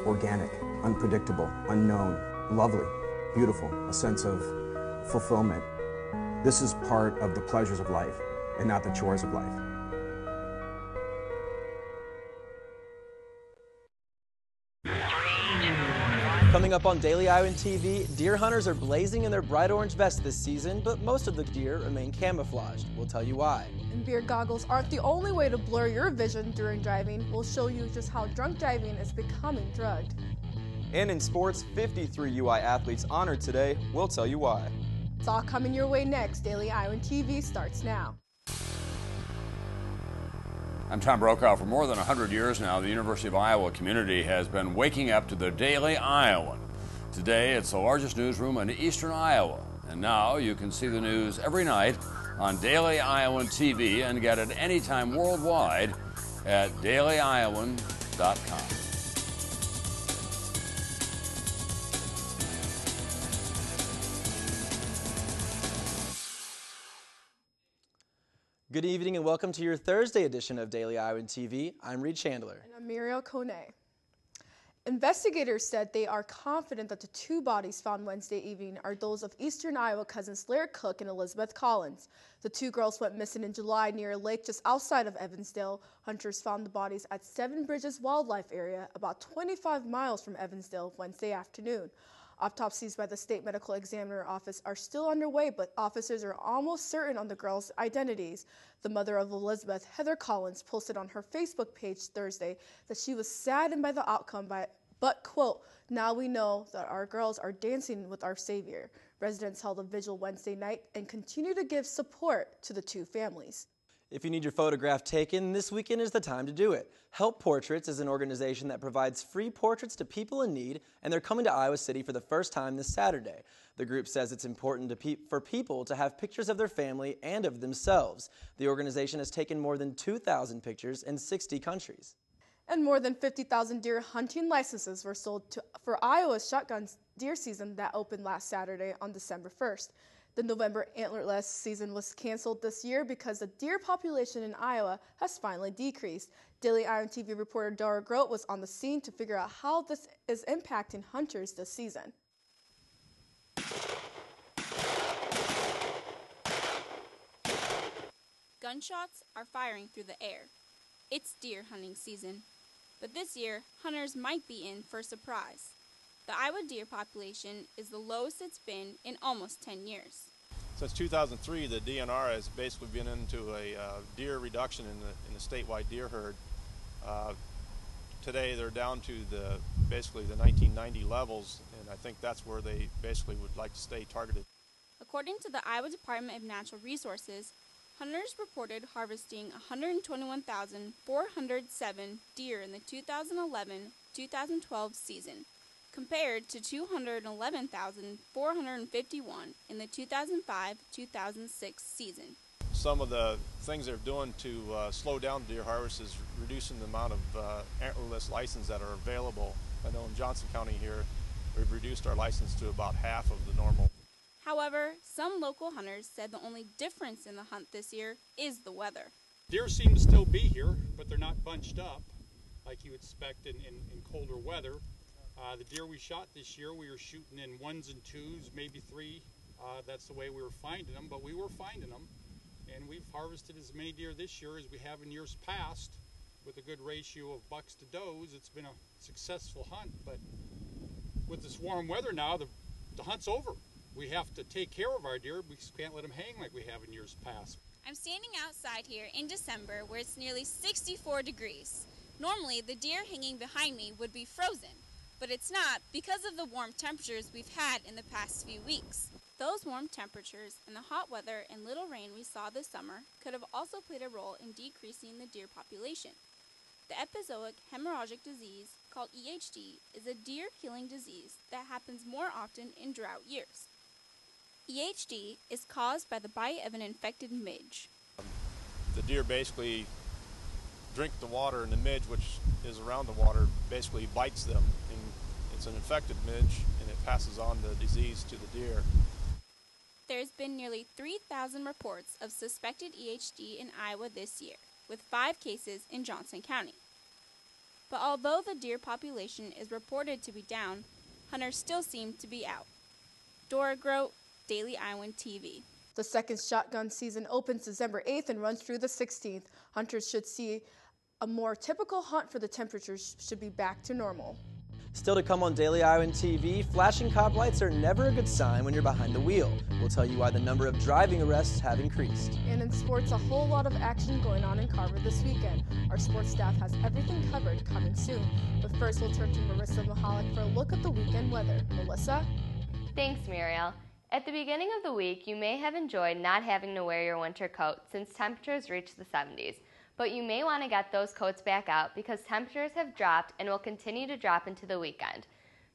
organic, unpredictable, unknown, lovely, beautiful, a sense of fulfillment. This is part of the pleasures of life and not the chores of life. Coming up on Daily Iowan TV, deer hunters are blazing in their bright orange vests this season, but most of the deer remain camouflaged. We'll tell you why. And beer goggles aren't the only way to blur your vision during driving. We'll show you just how drunk driving is becoming drugged. And in sports, 53 UI athletes honored today. We'll tell you why. It's all coming your way next. Daily Iowan TV starts now. I'm Tom Brokaw. For more than 100 years now, the University of Iowa community has been waking up to the Daily Iowan. Today, it's the largest newsroom in eastern Iowa. And now you can see the news every night on Daily Iowan TV and get it anytime worldwide at dailyiowan.com. Good evening and welcome to your Thursday edition of Daily Iowan TV. I'm Reed Chandler. And I'm Muriel Kone. Investigators said they are confident that the two bodies found Wednesday evening are those of eastern Iowa cousins Blair Cook and Elizabeth Collins. The two girls went missing in July near a lake just outside of Evansdale. Hunters found the bodies at Seven Bridges Wildlife Area, about 25 miles from Evansdale, Wednesday afternoon. Autopsies by the State Medical Examiner Office are still underway, but officers are almost certain on the girls' identities. The mother of Elizabeth, Heather Collins, posted on her Facebook page Thursday that she was saddened by the outcome, but, quote, "Now we know that our girls are dancing with our Savior." Residents held a vigil Wednesday night and continue to give support to the two families. If you need your photograph taken, this weekend is the time to do it. Help Portraits is an organization that provides free portraits to people in need, and they're coming to Iowa City for the first time this Saturday. The group says it's important for people to have pictures of their family and of themselves. The organization has taken more than 2,000 pictures in 60 countries. And more than 50,000 deer hunting licenses were sold for Iowa's shotgun deer season that opened last Saturday on December 1st. The November antlerless season was canceled this year because the deer population in Iowa has finally decreased. Daily Iowan TV reporter Dara Grote was on the scene to figure out how this is impacting hunters this season. Gunshots are firing through the air. It's deer hunting season. But this year, hunters might be in for a surprise. The Iowa deer population is the lowest it's been in almost 10 years. Since 2003, the DNR has basically been into a deer reduction in the statewide deer herd. Today, they're down to basically the 1990 levels, and I think that's where they basically would like to stay targeted. According to the Iowa Department of Natural Resources, hunters reported harvesting 121,407 deer in the 2011-2012 season, compared to 211,451 in the 2005-2006 season. Some of the things they're doing to slow down deer harvest is reducing the amount of antlerless licenses that are available. I know in Johnson County here, we've reduced our license to about half of the normal. However, some local hunters said the only difference in the hunt this year is the weather. Deer seem to still be here, but they're not bunched up like you would expect in colder weather. The deer we shot this year, we were shooting in ones and twos, maybe three. That's the way we were finding them, but we were finding them. And we've harvested as many deer this year as we have in years past. With a good ratio of bucks to does, it's been a successful hunt. But with this warm weather now, the hunt's over. We have to take care of our deer. We can't let them hang like we have in years past. I'm standing outside here in December where it's nearly 64 degrees. Normally, the deer hanging behind me would be frozen, but it's not because of the warm temperatures we've had in the past few weeks. Those warm temperatures and the hot weather and little rain we saw this summer could have also played a role in decreasing the deer population. The epizootic hemorrhagic disease, called EHD, is a deer-killing disease that happens more often in drought years. EHD is caused by the bite of an infected midge. The deer basically drink the water, and the midge, which is around the water, basically bites them. And it's an infected midge, and it passes on the disease to the deer. There's been nearly 3,000 reports of suspected EHD in Iowa this year, with 5 cases in Johnson County. But although the deer population is reported to be down, hunters still seem to be out. Dora Grote, Daily Iowan TV. The second shotgun season opens December 8th and runs through the 16th. Hunters should see a more typical hunt, for the temperatures should be back to normal. Still to come on Daily Iowan TV, flashing cop lights are never a good sign when you're behind the wheel. We'll tell you why the number of driving arrests have increased. And in sports, a whole lot of action going on in Carver this weekend. Our sports staff has everything covered, coming soon. But first, we'll turn to Marissa Mahalik for a look at the weekend weather. Melissa? Thanks, Muriel. At the beginning of the week, you may have enjoyed not having to wear your winter coat since temperatures reached the 70s. But you may want to get those coats back out because temperatures have dropped and will continue to drop into the weekend.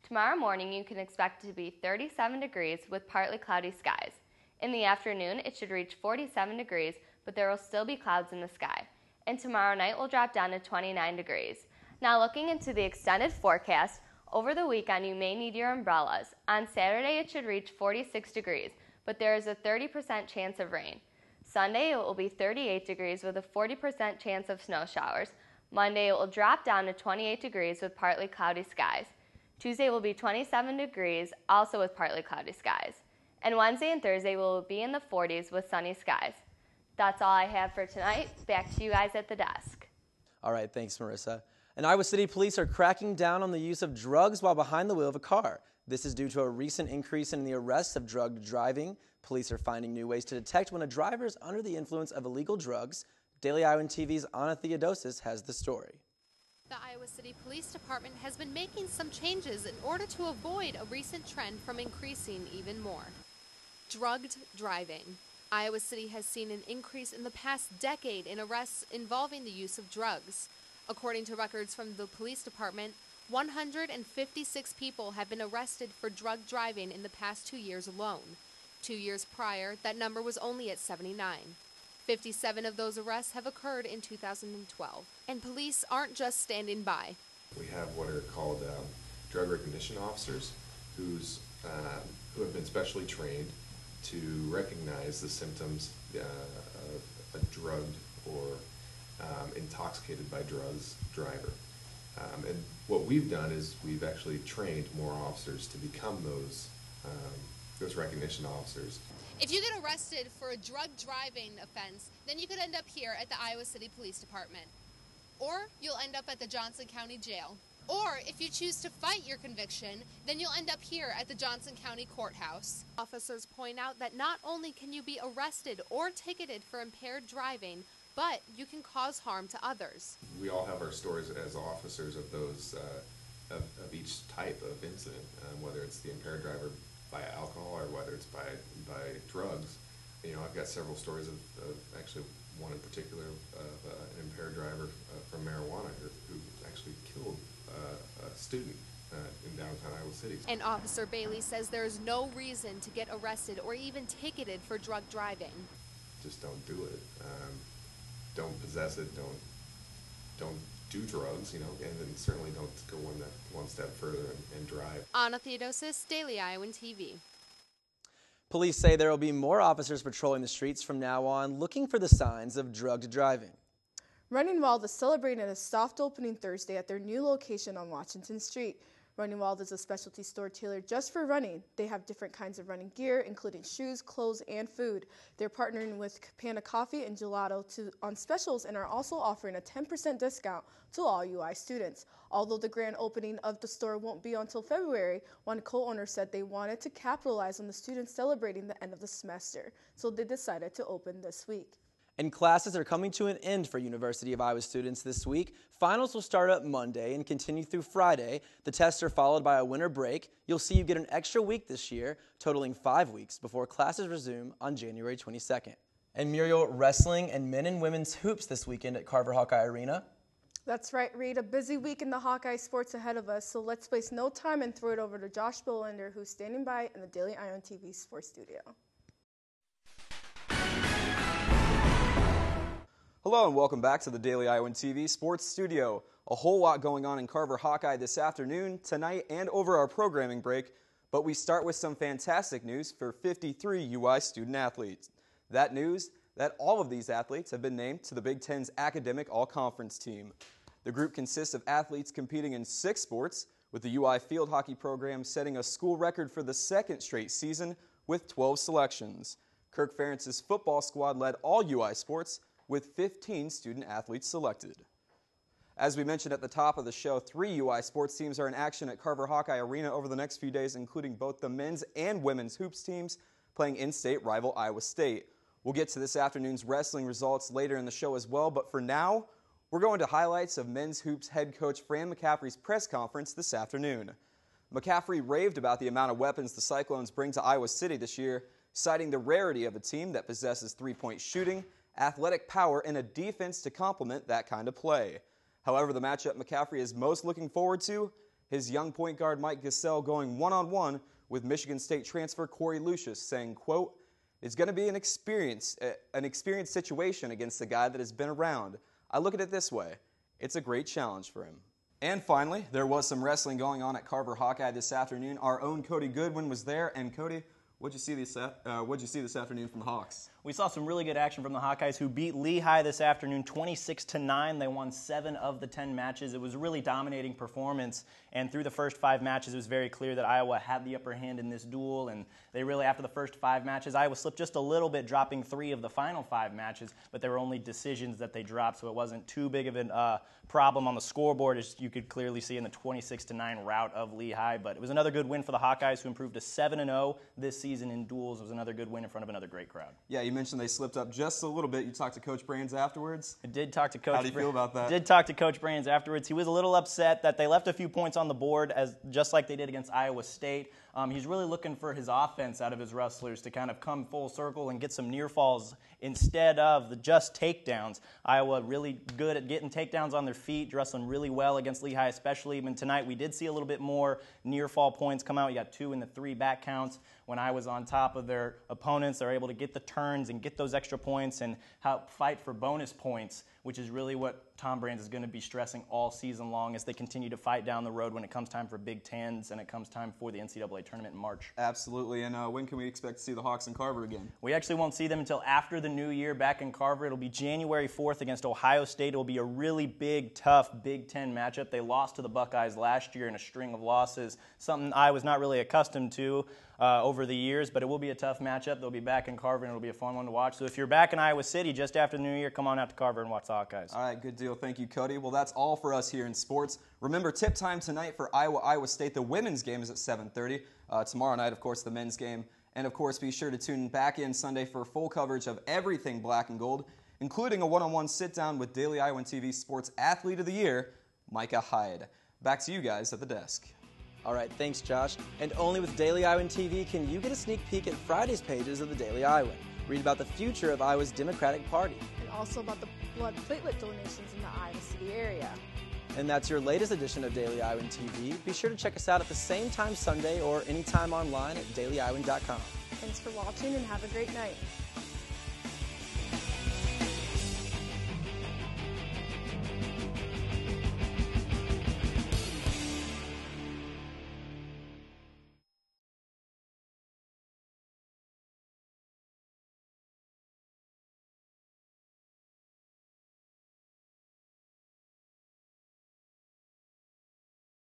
Tomorrow morning you can expect it to be 37 degrees with partly cloudy skies. In the afternoon it should reach 47 degrees, but there will still be clouds in the sky. And tomorrow night will drop down to 29 degrees. Now looking into the extended forecast, over the weekend you may need your umbrellas. On Saturday it should reach 46 degrees, but there is a 30% chance of rain. Sunday it will be 38 degrees with a 40% chance of snow showers. Monday it will drop down to 28 degrees with partly cloudy skies. Tuesday will be 27 degrees, also with partly cloudy skies. And Wednesday and Thursday will be in the 40s with sunny skies. That's all I have for tonight. Back to you guys at the desk. All right, thanks, Marissa. And Iowa City police are cracking down on the use of drugs while behind the wheel of a car. This is due to a recent increase in the arrests of drug driving. Police are finding new ways to detect when a driver is under the influence of illegal drugs. Daily Iowan TV's Anna Theodosis has the story. The Iowa City Police Department has been making some changes in order to avoid a recent trend from increasing even more. Drugged driving. Iowa City has seen an increase in the past decade in arrests involving the use of drugs. According to records from the police department, 156 people have been arrested for drug driving in the past 2 years alone. 2 years prior, that number was only at 79. 57 of those arrests have occurred in 2012. And police aren't just standing by. We have what are called drug recognition officers who have been specially trained to recognize the symptoms of a drugged or intoxicated by drugs driver. And what we've done is we've actually trained more officers to become those recognition officers. If you get arrested for a drug driving offense, then you could end up here at the Iowa City Police Department. Or you'll end up at the Johnson County Jail. Or if you choose to fight your conviction, then you'll end up here at the Johnson County Courthouse. Officers point out that not only can you be arrested or ticketed for impaired driving, but you can cause harm to others. We all have our stories as officers of those of each type of incident, whether it's the impaired driver by alcohol or whether it's by drugs. You know, I've got several stories of actually one in particular of an impaired driver from marijuana who actually killed a student in downtown Iowa City. And Officer Bailey says there is no reason to get arrested or even ticketed for drug driving. Just don't do it. Don't possess it. Don't do drugs, you know, and then certainly don't go one step further and drive. Anna Theodosis, Daily Iowan TV. Police say there will be more officers patrolling the streets from now on, looking for the signs of drugged driving. Runningwold is celebrating a soft opening Thursday at their new location on Washington Street. Runningwold is a specialty store tailored just for running. They have different kinds of running gear, including shoes, clothes, and food. They're partnering with Panda Coffee and Gelato on specials and are also offering a 10% discount to all UI students. Although the grand opening of the store won't be until February, one co-owner said they wanted to capitalize on the students celebrating the end of the semester, so they decided to open this week. And classes are coming to an end for University of Iowa students this week. Finals will start up Monday and continue through Friday. The tests are followed by a winter break. You'll see you get an extra week this year, totaling 5 weeks before classes resume on January 22nd. And Muriel, wrestling and men and women's hoops this weekend at Carver Hawkeye Arena. That's right, Reed. A busy week in the Hawkeye sports ahead of us, so let's waste no time and throw it over to Josh Bolander, who's standing by in the Daily Iowan TV sports studio. Hello and welcome back to the Daily Iowan TV Sports Studio. A whole lot going on in Carver Hawkeye this afternoon, tonight, and over our programming break, but we start with some fantastic news for 53 UI student athletes. That news, that all of these athletes have been named to the Big Ten's Academic All-Conference team. The group consists of athletes competing in 6 sports, with the UI field hockey program setting a school record for the 2nd straight season with 12 selections. Kirk Ferentz's football squad led all UI sports with 15 student athletes selected. As we mentioned at the top of the show, 3 UI sports teams are in action at Carver Hawkeye Arena over the next few days, including both the men's and women's hoops teams playing in-state rival Iowa State. We'll get to this afternoon's wrestling results later in the show as well, but for now, we're going to highlights of men's hoops head coach Fran McCaffrey's press conference this afternoon. McCaffrey raved about the amount of weapons the Cyclones bring to Iowa City this year, citing the rarity of a team that possesses three-point shooting, athletic power, and a defense to complement that kind of play. However, the matchup McCaffrey is most looking forward to, his young point guard Mike Gasell going one-on-one with Michigan State transfer Corey Lucius, saying, quote, "It's going to be an experienced situation against a guy that has been around. I look at it this way, it's a great challenge for him." And finally, there was some wrestling going on at Carver Hawkeye this afternoon. Our own Cody Goodwin was there, and Cody, what'd you see this afternoon from the Hawks? We saw some really good action from the Hawkeyes, who beat Lehigh this afternoon 26-9. They won 7 of the 10 matches. It was a really dominating performance, and through the first 5 matches, it was very clear that Iowa had the upper hand in this duel, and they really, after the first 5 matches, Iowa slipped just a little bit, dropping 3 of the final 5 matches, but there were only decisions that they dropped, so it wasn't too big of a problem on the scoreboard, as you could clearly see in the 26-9 rout of Lehigh. But it was another good win for the Hawkeyes, who improved to 7-0 this season in duels. It was another good win in front of another great crowd. Yeah, you mentioned they slipped up just a little bit. You talked to Coach Brands afterwards? I did talk to Coach. How do you feel about that? Did talk to Coach Brands afterwards. He was a little upset that they left a few points on the board, just like they did against Iowa State. He's really looking for his offense out of his wrestlers to kind of come full circle and get some near falls instead of the just takedowns. Iowa really good at getting takedowns on their feet, wrestling really well against Lehigh especially. Even tonight we did see a little bit more near fall points come out. You got 2 in the 3 back counts. When I was on top of their opponents, they're able to get the turns and get those extra points and help fight for bonus points, which is really what Tom Brands is going to be stressing all season long as they continue to fight down the road when it comes time for Big Tens and it comes time for the NCAA tournament in March. Absolutely, and when can we expect to see the Hawks in Carver again? We actually won't see them until after the new year back in Carver. It'll be January 4th against Ohio State. It'll be a really big, tough Big Ten matchup. They lost to the Buckeyes last year in a string of losses, something I was not really accustomed to over the years, but it will be a tough matchup. They'll be back in Carver, and it'll be a fun one to watch. So if you're back in Iowa City just after the new year, come on out to Carver and watch the Hawkeyes. All right, good deal. Thank you, Cody. Well, that's all for us here in sports. Remember, tip time tonight for Iowa State. The women's game is at 7:30. Tomorrow night, of course, the men's game. And, of course, be sure to tune back in Sunday for full coverage of everything black and gold, including a one-on-one sit-down with Daily Iowan TV Sports Athlete of the Year, Micah Hyde. Back to you guys at the desk. All right, thanks, Josh. And only with Daily Iowan TV can you get a sneak peek at Friday's pages of the Daily Iowan. Read about the future of Iowa's Democratic Party. And also about the blood platelet donations in the Iowa City area. And that's your latest edition of Daily Iowan TV. Be sure to check us out at the same time Sunday or anytime online at dailyiowan.com. Thanks for watching and have a great night.